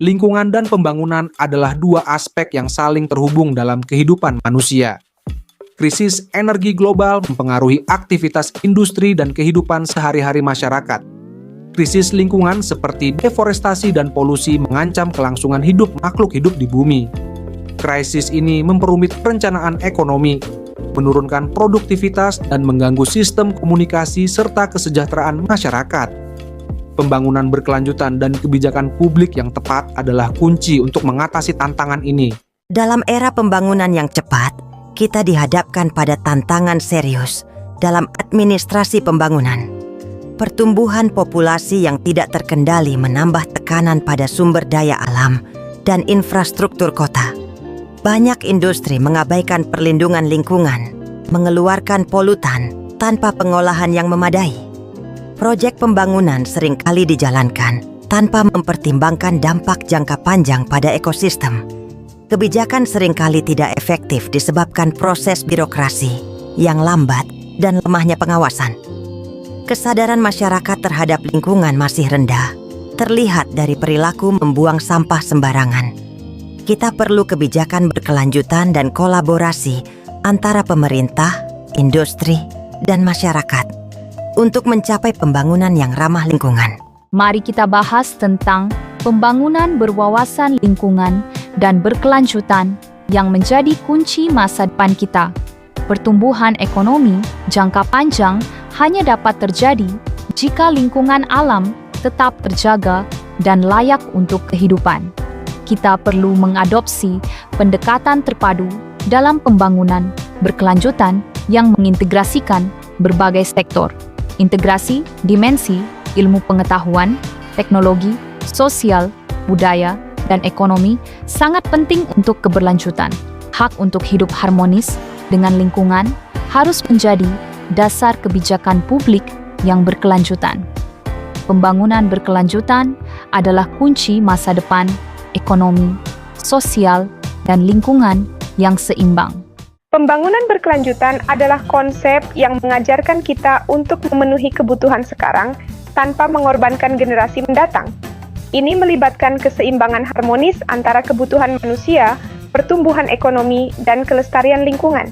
Lingkungan dan pembangunan adalah dua aspek yang saling terhubung dalam kehidupan manusia. Krisis energi global mempengaruhi aktivitas industri dan kehidupan sehari-hari masyarakat. Krisis lingkungan seperti deforestasi dan polusi mengancam kelangsungan hidup makhluk hidup di bumi. Krisis ini memperumit perencanaan ekonomi, menurunkan produktivitas dan mengganggu sistem komunikasi serta kesejahteraan masyarakat. Pembangunan berkelanjutan dan kebijakan publik yang tepat adalah kunci untuk mengatasi tantangan ini. Dalam era pembangunan yang cepat, kita dihadapkan pada tantangan serius dalam administrasi pembangunan. Pertumbuhan populasi yang tidak terkendali menambah tekanan pada sumber daya alam dan infrastruktur kota. Banyak industri mengabaikan perlindungan lingkungan, mengeluarkan polutan tanpa pengolahan yang memadai. Proyek pembangunan seringkali dijalankan tanpa mempertimbangkan dampak jangka panjang pada ekosistem. Kebijakan seringkali tidak efektif disebabkan proses birokrasi yang lambat dan lemahnya pengawasan. Kesadaran masyarakat terhadap lingkungan masih rendah, terlihat dari perilaku membuang sampah sembarangan. Kita perlu kebijakan berkelanjutan dan kolaborasi antara pemerintah, industri, dan masyarakat untuk mencapai pembangunan yang ramah lingkungan. Mari kita bahas tentang pembangunan berwawasan lingkungan dan berkelanjutan yang menjadi kunci masa depan kita. Pertumbuhan ekonomi jangka panjang hanya dapat terjadi jika lingkungan alam tetap terjaga dan layak untuk kehidupan. Kita perlu mengadopsi pendekatan terpadu dalam pembangunan berkelanjutan yang mengintegrasikan berbagai sektor. Integrasi dimensi ilmu pengetahuan, teknologi, sosial, budaya, dan ekonomi sangat penting untuk keberlanjutan. Hak untuk hidup harmonis dengan lingkungan harus menjadi dasar kebijakan publik yang berkelanjutan. Pembangunan berkelanjutan adalah kunci masa depan ekonomi, sosial, dan lingkungan yang seimbang. Pembangunan berkelanjutan adalah konsep yang mengajarkan kita untuk memenuhi kebutuhan sekarang tanpa mengorbankan generasi mendatang. Ini melibatkan keseimbangan harmonis antara kebutuhan manusia, pertumbuhan ekonomi, dan kelestarian lingkungan.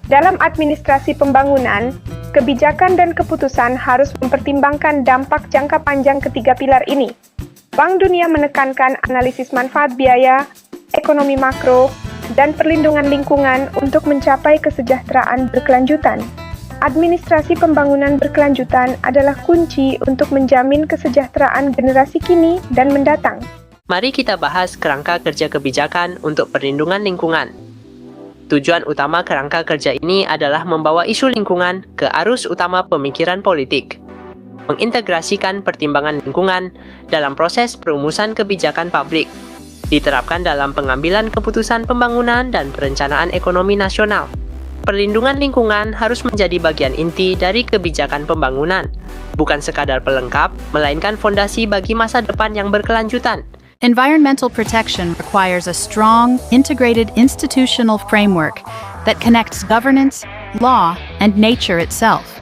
Dalam administrasi pembangunan, kebijakan dan keputusan harus mempertimbangkan dampak jangka panjang ketiga pilar ini. Bank Dunia menekankan analisis manfaat biaya, ekonomi makro, dan perlindungan lingkungan untuk mencapai kesejahteraan berkelanjutan. Administrasi pembangunan berkelanjutan adalah kunci untuk menjamin kesejahteraan generasi kini dan mendatang. Mari kita bahas kerangka kerja kebijakan untuk perlindungan lingkungan. Tujuan utama kerangka kerja ini adalah membawa isu lingkungan ke arus utama pemikiran politik, mengintegrasikan pertimbangan lingkungan dalam proses perumusan kebijakan publik, diterapkan dalam pengambilan keputusan pembangunan dan perencanaan ekonomi nasional. Perlindungan lingkungan harus menjadi bagian inti dari kebijakan pembangunan, bukan sekadar pelengkap, melainkan fondasi bagi masa depan yang berkelanjutan. Environmental protection requires a strong, integrated institutional framework that connects governance, law, and nature itself.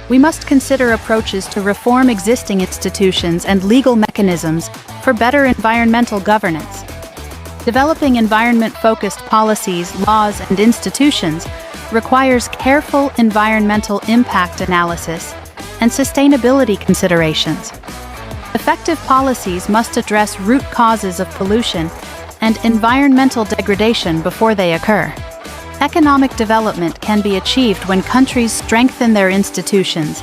We must consider approaches to reform existing institutions and legal mechanisms for better environmental governance. Developing environment-focused policies, laws, and institutions requires careful environmental impact analysis and sustainability considerations. Effective policies must address root causes of pollution and environmental degradation before they occur. Economic development can be achieved when countries strengthen their institutions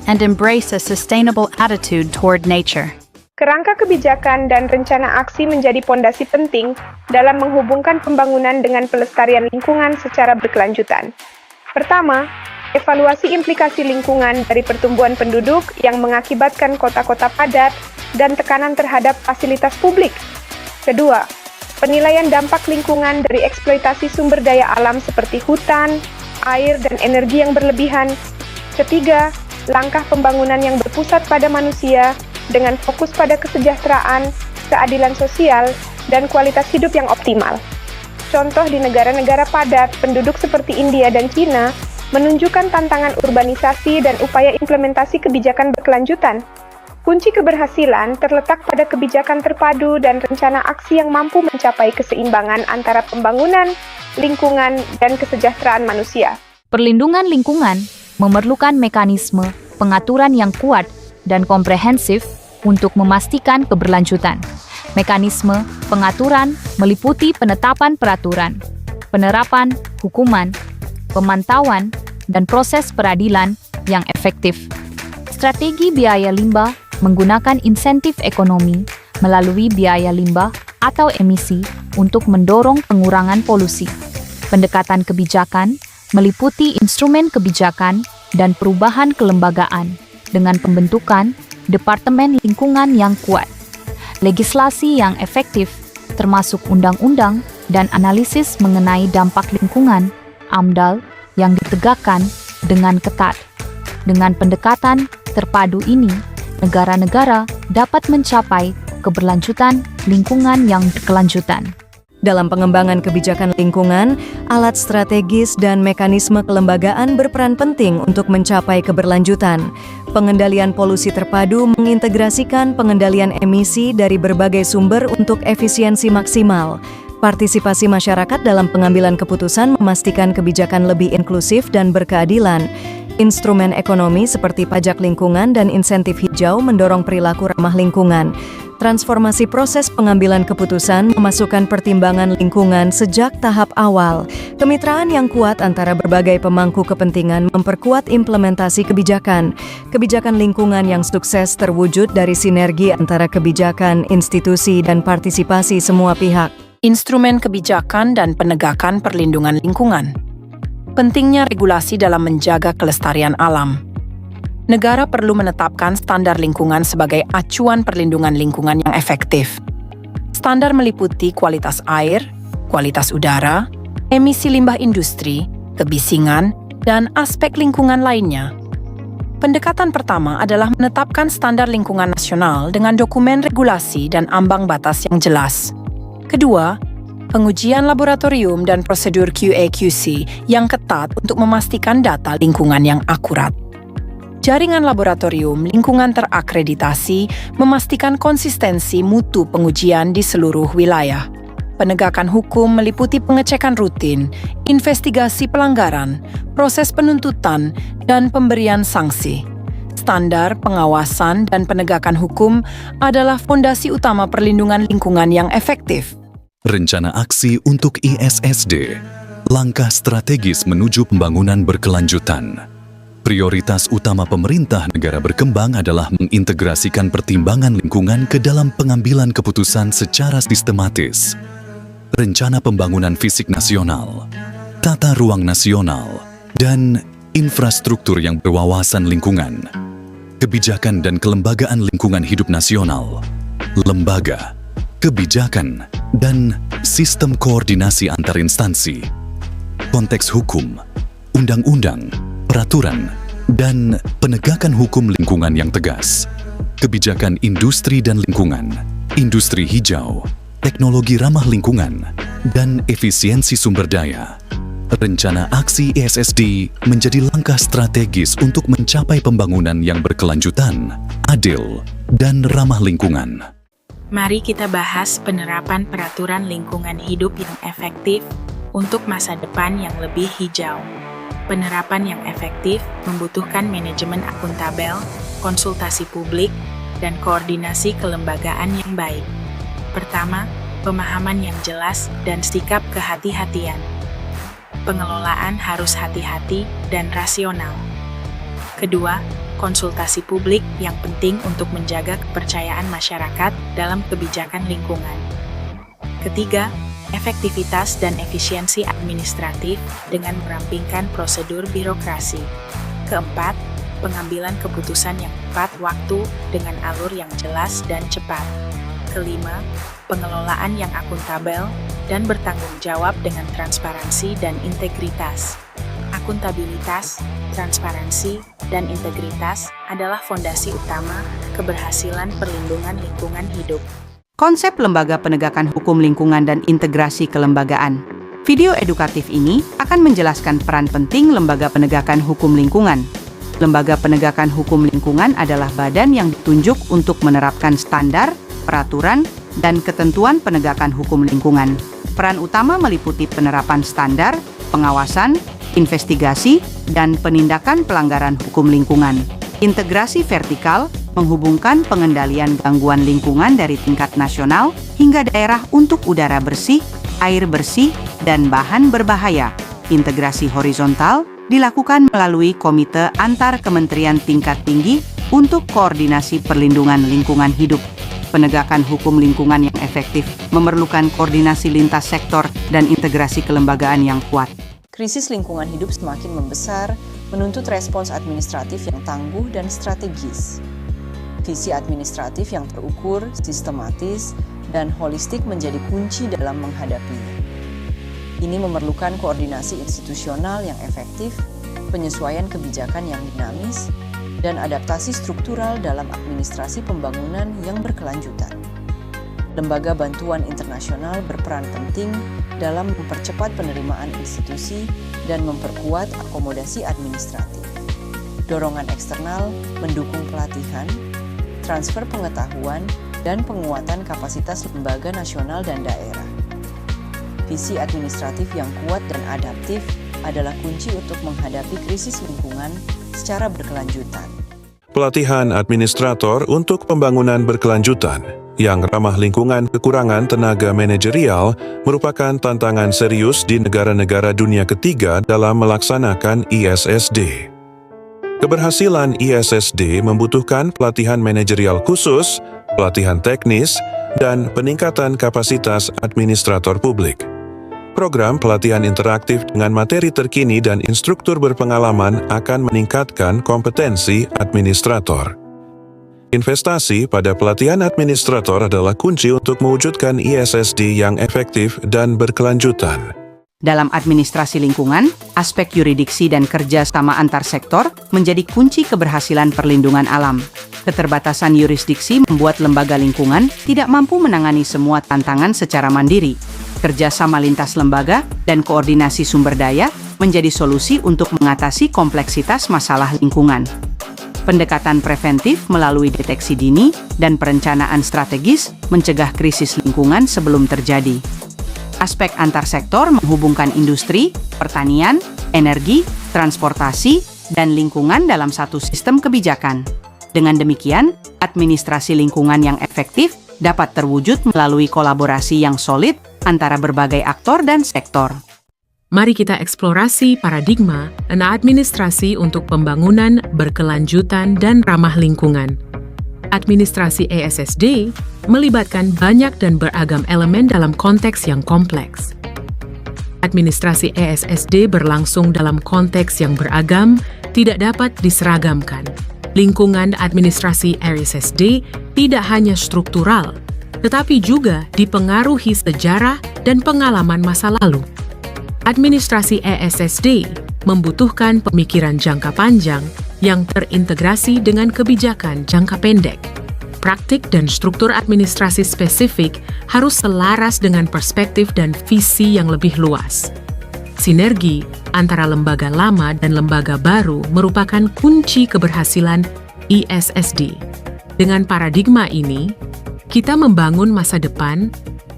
and embrace a sustainable attitude toward nature. Kerangka kebijakan dan rencana aksi menjadi pondasi penting dalam menghubungkan pembangunan dengan pelestarian lingkungan secara berkelanjutan. Pertama, evaluasi implikasi lingkungan dari pertumbuhan penduduk yang mengakibatkan kota-kota padat dan tekanan terhadap fasilitas publik. Kedua, penilaian dampak lingkungan dari eksploitasi sumber daya alam seperti hutan, air, dan energi yang berlebihan. Ketiga, langkah pembangunan yang berpusat pada manusia dengan fokus pada kesejahteraan, keadilan sosial, dan kualitas hidup yang optimal. Contoh di negara-negara padat penduduk seperti India dan China menunjukkan tantangan urbanisasi dan upaya implementasi kebijakan berkelanjutan. Kunci keberhasilan terletak pada kebijakan terpadu dan rencana aksi yang mampu mencapai keseimbangan antara pembangunan, lingkungan, dan kesejahteraan manusia. Perlindungan lingkungan memerlukan mekanisme pengaturan yang kuat dan komprehensif untuk memastikan keberlanjutan. Mekanisme pengaturan meliputi penetapan peraturan, penerapan hukuman, pemantauan, dan proses peradilan yang efektif. Strategi biaya limbah menggunakan insentif ekonomi melalui biaya limbah atau emisi untuk mendorong pengurangan polusi. Pendekatan kebijakan meliputi instrumen kebijakan dan perubahan kelembagaan dengan pembentukan Departemen Lingkungan yang kuat, legislasi yang efektif, termasuk undang-undang dan analisis mengenai dampak lingkungan, AMDAL, yang ditegakkan dengan ketat. Dengan pendekatan terpadu ini, negara-negara dapat mencapai keberlanjutan lingkungan yang berkelanjutan. Dalam pengembangan kebijakan lingkungan, alat strategis dan mekanisme kelembagaan berperan penting untuk mencapai keberlanjutan. Pengendalian polusi terpadu mengintegrasikan pengendalian emisi dari berbagai sumber untuk efisiensi maksimal. Partisipasi masyarakat dalam pengambilan keputusan memastikan kebijakan lebih inklusif dan berkeadilan. Instrumen ekonomi seperti pajak lingkungan dan insentif hijau mendorong perilaku ramah lingkungan. Transformasi proses pengambilan keputusan memasukkan pertimbangan lingkungan sejak tahap awal. Kemitraan yang kuat antara berbagai pemangku kepentingan memperkuat implementasi kebijakan. Kebijakan lingkungan yang sukses terwujud dari sinergi antara kebijakan, institusi, dan partisipasi semua pihak. Instrumen kebijakan dan penegakan perlindungan lingkungan. Pentingnya regulasi dalam menjaga kelestarian alam. Negara perlu menetapkan standar lingkungan sebagai acuan perlindungan lingkungan yang efektif. Standar meliputi kualitas air, kualitas udara, emisi limbah industri, kebisingan, dan aspek lingkungan lainnya. Pendekatan pertama adalah menetapkan standar lingkungan nasional dengan dokumen regulasi dan ambang batas yang jelas. Kedua, pengujian laboratorium dan prosedur QA/QC yang ketat untuk memastikan data lingkungan yang akurat. Jaringan laboratorium lingkungan terakreditasi memastikan konsistensi mutu pengujian di seluruh wilayah. Penegakan hukum meliputi pengecekan rutin, investigasi pelanggaran, proses penuntutan, dan pemberian sanksi. Standar, pengawasan, dan penegakan hukum adalah fondasi utama perlindungan lingkungan yang efektif. Rencana aksi untuk ISSD, langkah strategis menuju pembangunan berkelanjutan. Prioritas utama pemerintah negara berkembang adalah mengintegrasikan pertimbangan lingkungan ke dalam pengambilan keputusan secara sistematis. Rencana pembangunan fisik nasional, tata ruang nasional, dan infrastruktur yang berwawasan lingkungan. Kebijakan dan kelembagaan lingkungan hidup nasional, lembaga, kebijakan, dan sistem koordinasi antar instansi. Konteks hukum, undang-undang, peraturan, dan penegakan hukum lingkungan yang tegas. Kebijakan industri dan lingkungan, industri hijau, teknologi ramah lingkungan, dan efisiensi sumber daya. Rencana aksi ISSD menjadi langkah strategis untuk mencapai pembangunan yang berkelanjutan, adil, dan ramah lingkungan. Mari kita bahas penerapan peraturan lingkungan hidup yang efektif untuk masa depan yang lebih hijau. Penerapan yang efektif membutuhkan manajemen akuntabel, konsultasi publik, dan koordinasi kelembagaan yang baik. Pertama, pemahaman yang jelas dan sikap kehati-hatian. Pengelolaan harus hati-hati dan rasional. Kedua, konsultasi publik yang penting untuk menjaga kepercayaan masyarakat dalam kebijakan lingkungan. Ketiga, efektivitas dan efisiensi administratif dengan merampingkan prosedur birokrasi. Keempat, pengambilan keputusan yang tepat waktu dengan alur yang jelas dan cepat. Kelima, pengelolaan yang akuntabel dan bertanggung jawab dengan transparansi dan integritas. Akuntabilitas, transparansi, dan integritas adalah fondasi utama keberhasilan perlindungan lingkungan hidup. Konsep Lembaga Penegakan Hukum Lingkungan dan Integrasi Kelembagaan. Video edukatif ini akan menjelaskan peran penting Lembaga Penegakan Hukum Lingkungan. Lembaga Penegakan Hukum Lingkungan adalah badan yang ditunjuk untuk menerapkan standar, peraturan, dan ketentuan penegakan hukum lingkungan. Peran utama meliputi penerapan standar, pengawasan, investigasi, dan penindakan pelanggaran hukum lingkungan. Integrasi vertikal menghubungkan pengendalian gangguan lingkungan dari tingkat nasional hingga daerah untuk udara bersih, air bersih, dan bahan berbahaya. Integrasi horizontal dilakukan melalui komite antar kementerian tingkat tinggi untuk koordinasi perlindungan lingkungan hidup. Penegakan hukum lingkungan yang efektif memerlukan koordinasi lintas sektor dan integrasi kelembagaan yang kuat. Krisis lingkungan hidup semakin membesar, menuntut respons administratif yang tangguh dan strategis. Visi administratif yang terukur, sistematis, dan holistik menjadi kunci dalam menghadapinya. Ini memerlukan koordinasi institusional yang efektif, penyesuaian kebijakan yang dinamis, dan adaptasi struktural dalam administrasi pembangunan yang berkelanjutan. Lembaga bantuan internasional berperan penting dalam mempercepat penerimaan institusi dan memperkuat akomodasi administratif. Dorongan eksternal mendukung pelatihan, transfer pengetahuan, dan penguatan kapasitas lembaga nasional dan daerah. Visi administratif yang kuat dan adaptif adalah kunci untuk menghadapi krisis lingkungan secara berkelanjutan. Pelatihan administrator untuk pembangunan berkelanjutan yang ramah lingkungan kekurangan tenaga manajerial merupakan tantangan serius di negara-negara dunia ketiga dalam melaksanakan ISSD. Keberhasilan ISSD membutuhkan pelatihan manajerial khusus, pelatihan teknis, dan peningkatan kapasitas administrator publik. Program pelatihan interaktif dengan materi terkini dan instruktur berpengalaman akan meningkatkan kompetensi administrator. Investasi pada pelatihan administrator adalah kunci untuk mewujudkan ISSD yang efektif dan berkelanjutan. Dalam administrasi lingkungan, aspek yuridiksi dan kerjasama antar sektor menjadi kunci keberhasilan perlindungan alam. Keterbatasan yurisdiksi membuat lembaga lingkungan tidak mampu menangani semua tantangan secara mandiri. Kerjasama lintas lembaga dan koordinasi sumber daya menjadi solusi untuk mengatasi kompleksitas masalah lingkungan. Pendekatan preventif melalui deteksi dini dan perencanaan strategis mencegah krisis lingkungan sebelum terjadi. Aspek antar sektor menghubungkan industri, pertanian, energi, transportasi, dan lingkungan dalam satu sistem kebijakan. Dengan demikian, administrasi lingkungan yang efektif dapat terwujud melalui kolaborasi yang solid antara berbagai aktor dan sektor. Mari kita eksplorasi paradigma administrasi untuk pembangunan berkelanjutan dan ramah lingkungan. Administrasi ISSD melibatkan banyak dan beragam elemen dalam konteks yang kompleks. Administrasi ISSD berlangsung dalam konteks yang beragam, tidak dapat diseragamkan. Lingkungan administrasi ISSD tidak hanya struktural, tetapi juga dipengaruhi sejarah dan pengalaman masa lalu. Administrasi ISSD membutuhkan pemikiran jangka panjang yang terintegrasi dengan kebijakan jangka pendek. Praktik dan struktur administrasi spesifik harus selaras dengan perspektif dan visi yang lebih luas. Sinergi antara lembaga lama dan lembaga baru merupakan kunci keberhasilan ISSD. Dengan paradigma ini, kita membangun masa depan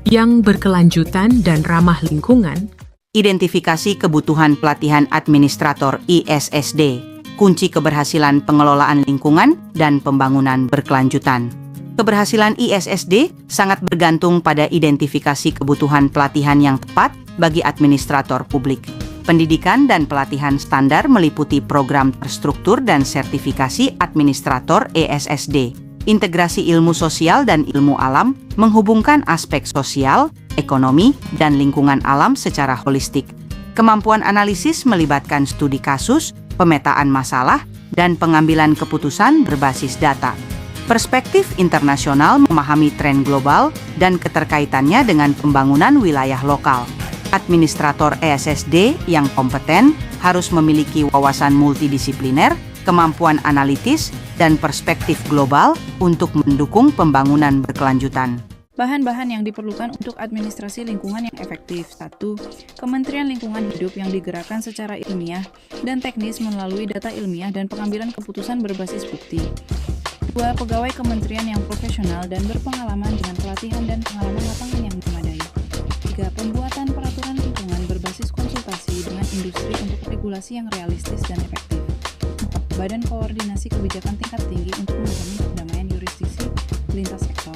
yang berkelanjutan dan ramah lingkungan. Identifikasi kebutuhan pelatihan administrator ISSD, kunci keberhasilan pengelolaan lingkungan dan pembangunan berkelanjutan. Keberhasilan ISSD sangat bergantung pada identifikasi kebutuhan pelatihan yang tepat bagi administrator publik. Pendidikan dan pelatihan standar meliputi program terstruktur dan sertifikasi administrator ISSD. Integrasi ilmu sosial dan ilmu alam menghubungkan aspek sosial, ekonomi, dan lingkungan alam secara holistik. Kemampuan analisis melibatkan studi kasus, pemetaan masalah, dan pengambilan keputusan berbasis data. Perspektif internasional memahami tren global dan keterkaitannya dengan pembangunan wilayah lokal. Administrator ISSD yang kompeten harus memiliki wawasan multidisipliner, kemampuan analitis, dan perspektif global untuk mendukung pembangunan berkelanjutan. Bahan-bahan yang diperlukan untuk administrasi lingkungan yang efektif. 1. Kementerian Lingkungan Hidup yang digerakkan secara ilmiah dan teknis melalui data ilmiah dan pengambilan keputusan berbasis bukti. 2. Pegawai kementerian yang profesional dan berpengalaman dengan pelatihan dan pengalaman lapangan yang memadai. 3. Pembuatan peraturan lingkungan berbasis konsultasi dengan industri untuk regulasi yang realistis dan efektif. 4. Badan koordinasi kebijakan tingkat tinggi untuk menjamin perdamaian yurisdiksi lintas sektor.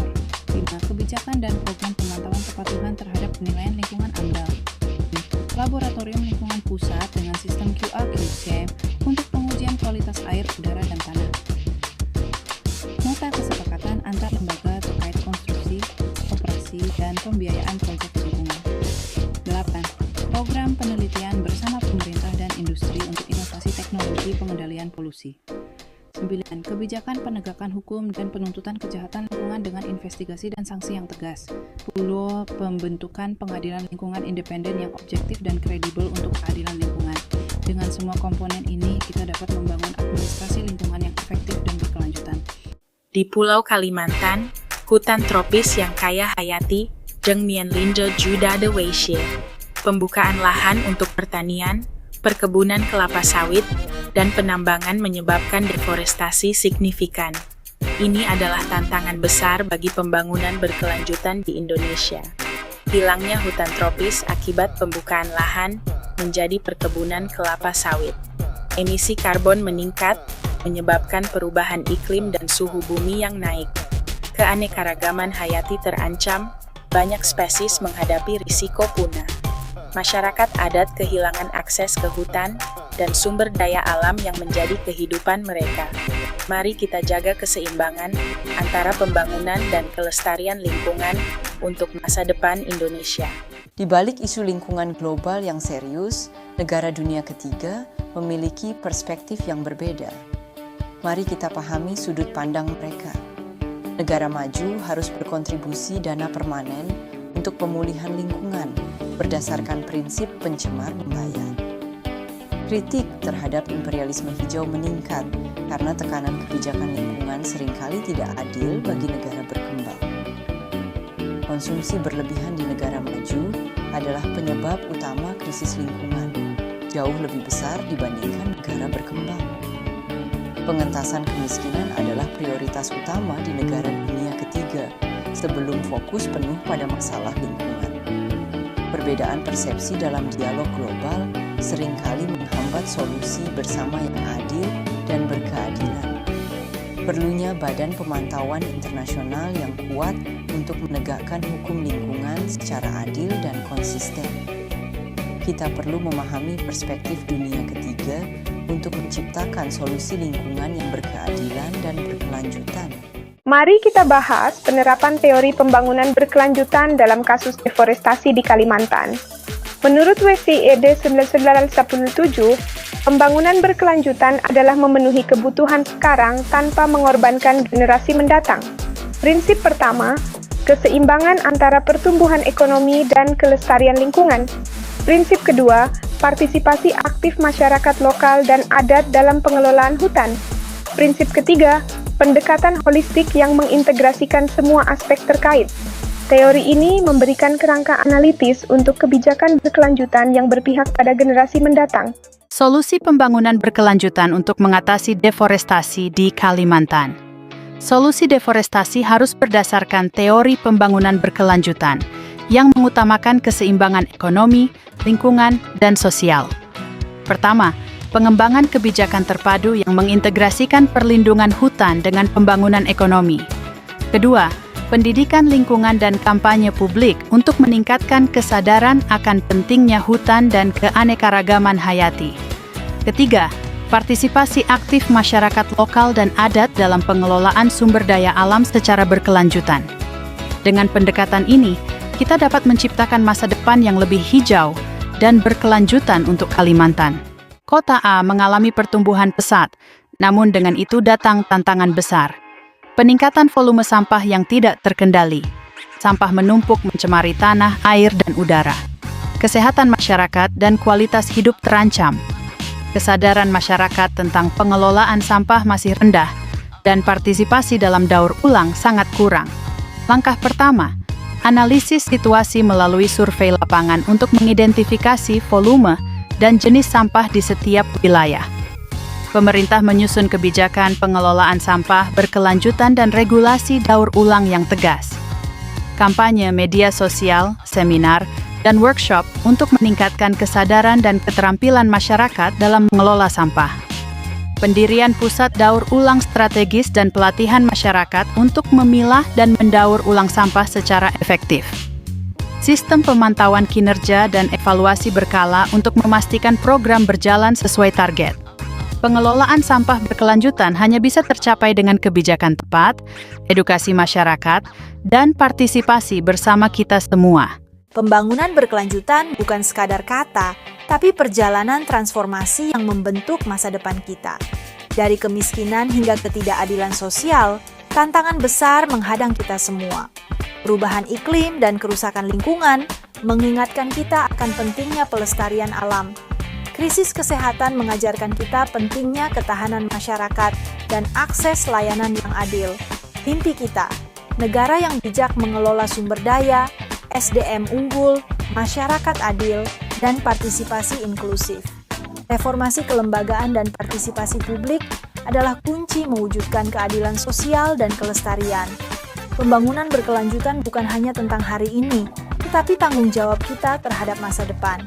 5. Kebijakan dan program pemantauan kepatuhan terhadap penilaian lingkungan AMDAL. Laboratorium lingkungan pusat dengan sistem QA/QC untuk pengujian kualitas air, udara, dan tanah. Nota kesepakatan antar lembaga terkait konstruksi, operasi, dan pembiayaan proyek lingkungan. 8. Program penelitian bersama pemerintah dan industri untuk inovasi teknologi pengendalian polusi. 9. Kebijakan penegakan hukum dan penuntutan kejahatan lingkungan dengan investigasi dan sanksi yang tegas. 10. Pembentukan pengadilan lingkungan independen yang objektif dan kredibel untuk keadilan lingkungan. Dengan semua komponen ini, kita dapat membangun administrasi lingkungan yang efektif dan berkelanjutan. Di Pulau Kalimantan, hutan tropis yang kaya hayati, Zheng Mian Linje Juda de Weixie. Pembukaan lahan untuk pertanian, perkebunan kelapa sawit, dan penambangan menyebabkan deforestasi signifikan. Ini adalah tantangan besar bagi pembangunan berkelanjutan di Indonesia. Hilangnya hutan tropis akibat pembukaan lahan menjadi perkebunan kelapa sawit. Emisi karbon meningkat, menyebabkan perubahan iklim dan suhu bumi yang naik. Keanekaragaman hayati terancam, banyak spesies menghadapi risiko punah. Masyarakat adat kehilangan akses ke hutan dan sumber daya alam yang menjadi kehidupan mereka. Mari kita jaga keseimbangan antara pembangunan dan kelestarian lingkungan untuk masa depan Indonesia. Di balik isu lingkungan global yang serius, negara dunia ketiga memiliki perspektif yang berbeda. Mari kita pahami sudut pandang mereka. Negara maju harus berkontribusi dana permanen untuk pemulihan lingkungan berdasarkan prinsip pencemar membayar. Kritik terhadap imperialisme hijau meningkat karena tekanan kebijakan lingkungan seringkali tidak adil bagi negara berkembang. Konsumsi berlebihan di negara maju adalah penyebab utama krisis lingkungan, jauh lebih besar dibandingkan negara berkembang. Pengentasan kemiskinan adalah prioritas utama di negara dunia ketiga sebelum fokus penuh pada masalah lingkungan. Perbedaan persepsi dalam dialog global seringkali menghambat solusi bersama yang adil dan berkeadilan. Perlunya badan pemantauan internasional yang kuat untuk menegakkan hukum lingkungan secara adil dan konsisten. Kita perlu memahami perspektif dunia ketiga untuk menciptakan solusi lingkungan yang berkeadilan dan berkelanjutan. Mari kita bahas penerapan teori pembangunan berkelanjutan dalam kasus deforestasi di Kalimantan. Menurut WCED 1917, pembangunan berkelanjutan adalah memenuhi kebutuhan sekarang tanpa mengorbankan generasi mendatang. Prinsip pertama, keseimbangan antara pertumbuhan ekonomi dan kelestarian lingkungan. Prinsip kedua, partisipasi aktif masyarakat lokal dan adat dalam pengelolaan hutan. Prinsip ketiga, pendekatan holistik yang mengintegrasikan semua aspek terkait. Teori ini memberikan kerangka analitis untuk kebijakan berkelanjutan yang berpihak pada generasi mendatang. Solusi pembangunan berkelanjutan untuk mengatasi deforestasi di Kalimantan. Solusi deforestasi harus berdasarkan teori pembangunan berkelanjutan yang mengutamakan keseimbangan ekonomi, lingkungan, dan sosial. Pertama, pengembangan kebijakan terpadu yang mengintegrasikan perlindungan hutan dengan pembangunan ekonomi. Kedua, pendidikan lingkungan dan kampanye publik untuk meningkatkan kesadaran akan pentingnya hutan dan keanekaragaman hayati. Ketiga, partisipasi aktif masyarakat lokal dan adat dalam pengelolaan sumber daya alam secara berkelanjutan. Dengan pendekatan ini, kita dapat menciptakan masa depan yang lebih hijau dan berkelanjutan untuk Kalimantan. Kota A mengalami pertumbuhan pesat, namun dengan itu datang tantangan besar. Peningkatan volume sampah yang tidak terkendali. Sampah menumpuk mencemari tanah, air, dan udara. Kesehatan masyarakat dan kualitas hidup terancam. Kesadaran masyarakat tentang pengelolaan sampah masih rendah, dan partisipasi dalam daur ulang sangat kurang. Langkah pertama, analisis situasi melalui survei lapangan untuk mengidentifikasi volume dan jenis sampah di setiap wilayah. Pemerintah menyusun kebijakan pengelolaan sampah berkelanjutan dan regulasi daur ulang yang tegas. Kampanye media sosial, seminar, dan workshop untuk meningkatkan kesadaran dan keterampilan masyarakat dalam mengelola sampah. Pendirian pusat daur ulang strategis dan pelatihan masyarakat untuk memilah dan mendaur ulang sampah secara efektif. Sistem pemantauan kinerja dan evaluasi berkala untuk memastikan program berjalan sesuai target. Pengelolaan sampah berkelanjutan hanya bisa tercapai dengan kebijakan tepat, edukasi masyarakat, dan partisipasi bersama kita semua. Pembangunan berkelanjutan bukan sekadar kata, tapi perjalanan transformasi yang membentuk masa depan kita. Dari kemiskinan hingga ketidakadilan sosial, tantangan besar menghadang kita semua. Perubahan iklim dan kerusakan lingkungan mengingatkan kita akan pentingnya pelestarian alam. Krisis kesehatan mengajarkan kita pentingnya ketahanan masyarakat dan akses layanan yang adil. Mimpi kita, negara yang bijak mengelola sumber daya, SDM unggul, masyarakat adil, dan partisipasi inklusif. Reformasi kelembagaan dan partisipasi publik adalah kunci mewujudkan keadilan sosial dan kelestarian. Pembangunan berkelanjutan bukan hanya tentang hari ini, tetapi tanggung jawab kita terhadap masa depan.